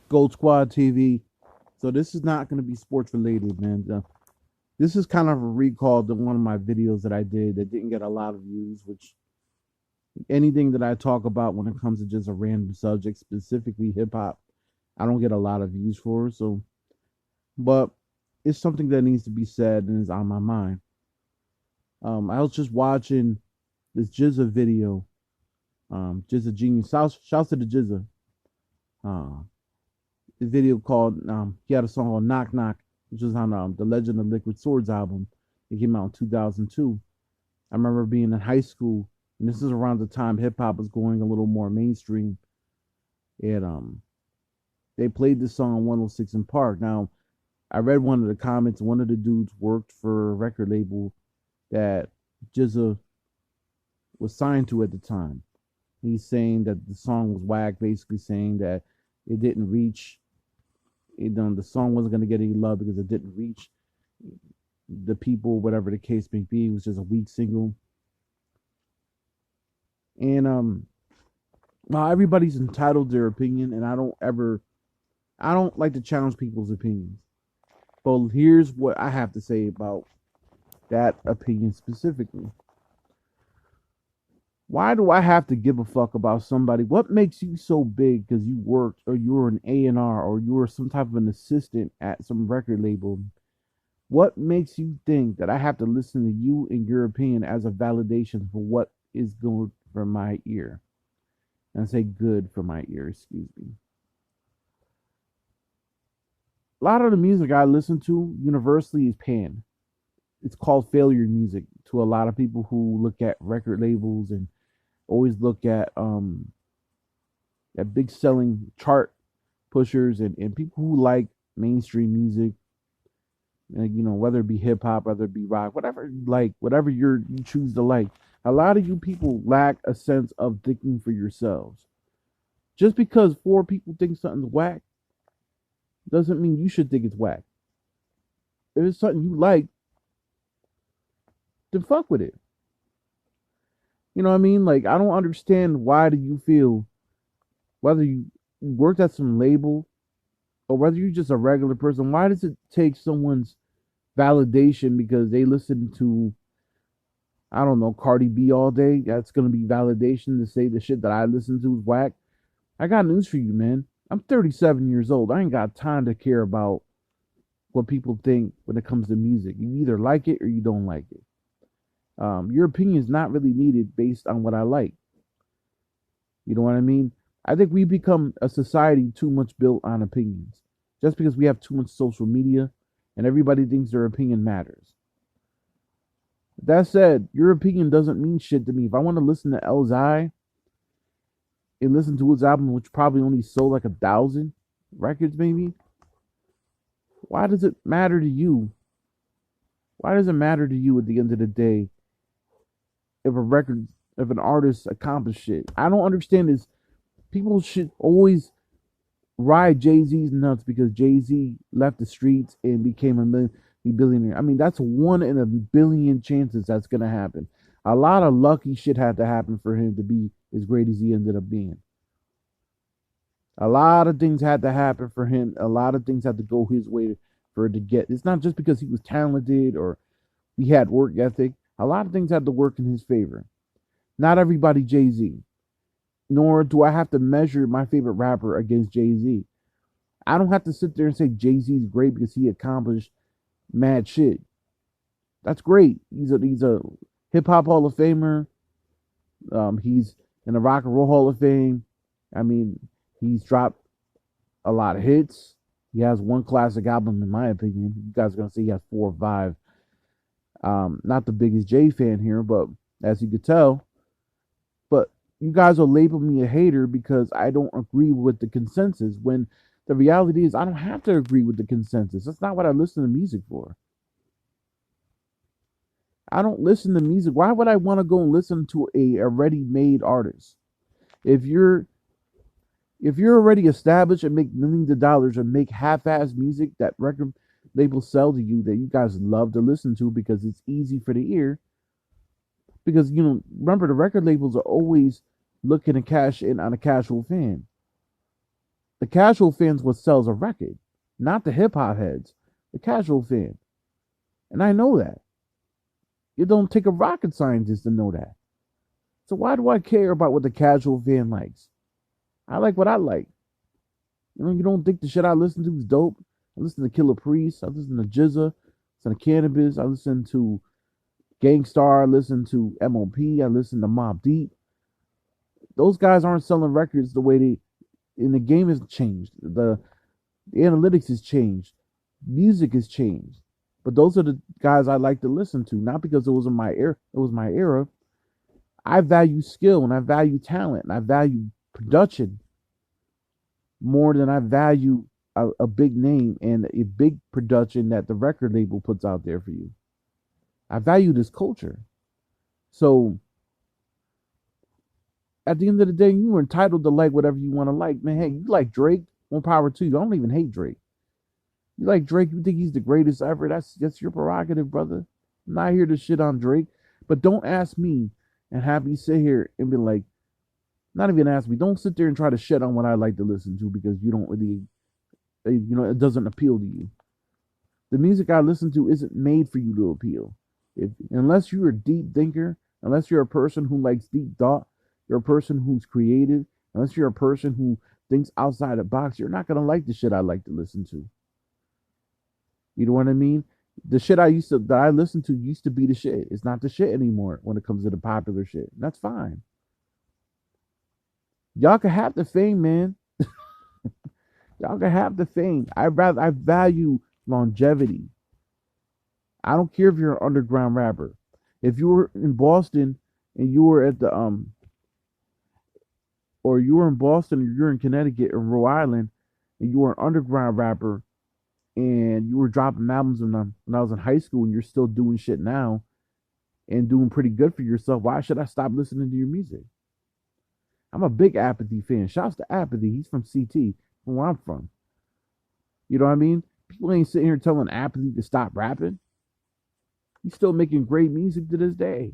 Gold Squad TV. So this is not going to be sports related, man. This is kind of a recall to one of my videos that I did that didn't get a lot of views. Which anything that I talk about when it comes to just a random subject, specifically hip hop, I don't get a lot of views for. So, but it's something that needs to be said and is on my mind. I was just watching this Jizza video. Jizza Genius. Shouts to the Jizza. Uh, the video called he had a song called Knock Knock, which was on the Legend of Liquid Swords album. It came out in 2002. I remember being in high school, and this is around the time hip hop was going a little more mainstream. And they played this song on 106 in Park. Now, I read one of the comments. One of the dudes worked for a record label that Jizza was signed to at the time. He's saying that the song was whack, basically saying that it didn't reach. The song wasn't going to get any love because it didn't reach the people, whatever the case may be. It was just a weak single. And well, everybody's entitled to their opinion, and I don't like to challenge people's opinions. But here's what I have to say about that opinion specifically. Why do I have to give a fuck about somebody? What makes you so big because you worked or you're an A&R or you're some type of an assistant at some record label? What makes you think that I have to listen to you and your opinion as a validation for what is good for my ear? And I say good for my ear, excuse me. A lot of the music I listen to universally is panned. It's called failure music to a lot of people who look at record labels and always look at big selling chart pushers and people who like mainstream music, whether it be hip hop, whether it be rock, whatever you like, whatever you choose to like. A lot of you people lack a sense of thinking for yourselves. Just because four people think something's whack doesn't mean you should think it's whack. If it's something you like, then fuck with it. You know what I mean? Like, I don't understand why do you feel whether you worked at some label or whether you're just a regular person, why does it take someone's validation because they listen to, I don't know, Cardi B all day? That's gonna be validation to say the shit that I listen to is whack. I got news for you, man. I'm 37 years old. I ain't got time to care about what people think when it comes to music. You either like it or you don't like it. Your opinion is not really needed based on what I like. You know what I mean? I think we become a society too much built on opinions. Just because we have too much social media and everybody thinks their opinion matters. That said, your opinion doesn't mean shit to me. If I want to listen to Elzai and listen to his album, which probably only sold like 1,000 records, maybe, why does it matter to you? Why does it matter to you at the end of the day if a record, if an artist accomplished shit? I don't understand this. People should always ride Jay-Z's nuts because Jay-Z left the streets and became a billionaire. I mean, that's one in a billion chances that's gonna happen. A lot of lucky shit had to happen for him to be as great as he ended up being. A lot of things had to happen for him. A lot of things had to go his way for it to get. It's not just because he was talented or he had work ethic. A lot of things had to work in his favor. Not everybody Jay-Z. Nor do I have to measure my favorite rapper against Jay-Z. I don't have to sit there and say Jay-Z is great because he accomplished mad shit. That's great. He's a hip hop Hall of Famer. He's in the Rock and Roll Hall of Fame. I mean, he's dropped a lot of hits. He has one classic album, in my opinion. You guys are gonna say he has 4 or 5. Not the biggest Jay fan here, but as you could tell, but you guys will label me a hater because I don't agree with the consensus. When the reality is, I don't have to agree with the consensus. That's not what I listen to music for. I don't listen to music. Why would I want to go and listen to a already made artist? If you're if you're already established and make millions of dollars or make half-ass music that record labels sell to you that you guys love to listen to because it's easy for the ear, because remember the record labels are always looking to cash in on a casual fan. The casual fan's what sells a record, not the hip hop heads. The casual fan. And I know that. It don't take a rocket scientist to know that. So why do I care about what the casual fan likes? I like what I like. You don't think the shit I listen to is dope? I listen to Killer Priest. I listen to Jizza. I listen to Cannabis. I listen to Gangstar. I listen to MOP. I listen to Mobb Deep. Those guys aren't selling records the way they. And the game has changed. The analytics has changed. Music has changed. But those are the guys I like to listen to, not because it was in my era. It was my era. I value skill and I value talent and I value production more than I value a big name and a big production that the record label puts out there for you. I value this culture. So at the end of the day, you were entitled to like whatever you want to like. Man, hey, you like Drake, more power to you. I don't even hate Drake. You like Drake, you think he's the greatest ever. That's your prerogative, brother. I'm not here to shit on Drake. But don't ask me and have me sit here and be like, not even ask me. Don't sit there and try to shit on what I like to listen to because you don't really, it doesn't appeal to you. The music I listen to isn't made for you to appeal. Unless you're a deep thinker, unless you're a person who likes deep thought, you're a person who's creative, unless you're a person who thinks outside the box, you're not going to like the shit I like to listen to. You know what I mean? The shit that I listened to used to be the shit. It's not the shit anymore when it comes to the popular shit. That's fine. Y'all can have the fame, man. Y'all can have the fame. I value longevity. I don't care if you're an underground rapper. If you were in Boston and you were at the or you were in Boston or you're in Connecticut or Rhode Island and you were an underground rapper and you were dropping albums when I was in high school and you're still doing shit now and doing pretty good for yourself, why should I stop listening to your music? I'm a big Apathy fan. Shouts to Apathy. He's from CT, from where I'm from. You know what I mean? People ain't sitting here telling Apathy to stop rapping. He's still making great music to this day.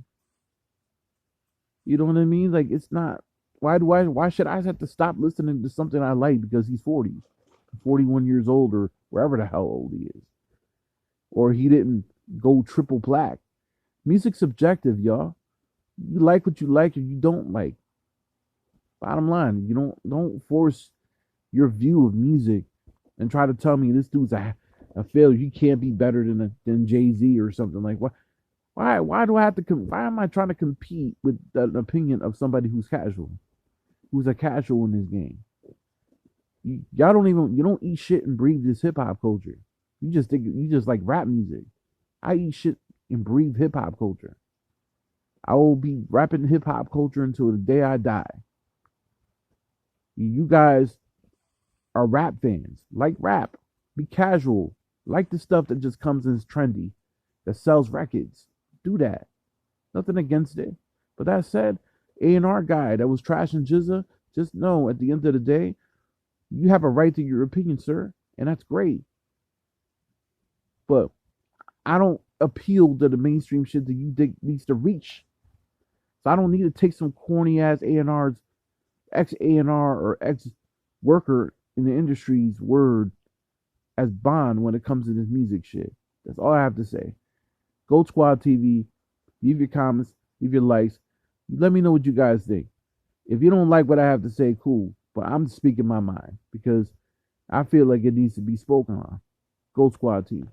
You know what I mean? Like, it's not. Why should I have to stop listening to something I like because he's 40, 41 years old, or wherever the hell old he is? Or he didn't go triple plaque. Music's subjective, y'all. You like what you like or you don't like. Bottom line, you don't force your view of music and try to tell me this dude's a failure. He can't be better than Jay-Z or something. Like, what? Why do I have to? Why am I trying to compete with an opinion of somebody who's casual, who's a casual in this game? You don't eat shit and breathe this hip hop culture. You just like rap music. I eat shit and breathe hip hop culture. I will be rapping hip hop culture until the day I die. You guys are rap fans. Like rap. Be casual. Like the stuff that just comes in as trendy, that sells records. Do that. Nothing against it. But that said, A&R guy that was trashing Jizza, just know at the end of the day, you have a right to your opinion, sir. And that's great. But I don't appeal to the mainstream shit that you think needs to reach. So I don't need to take some corny ass A&R's ex A&R or ex worker in the industry's word as bond when it comes to this music shit. That's all I have to say. Gold Squad TV. Leave your comments. Leave your likes. Let me know what you guys think. If you don't like what I have to say, cool. But I'm speaking my mind because I feel like it needs to be spoken on. Gold Squad TV.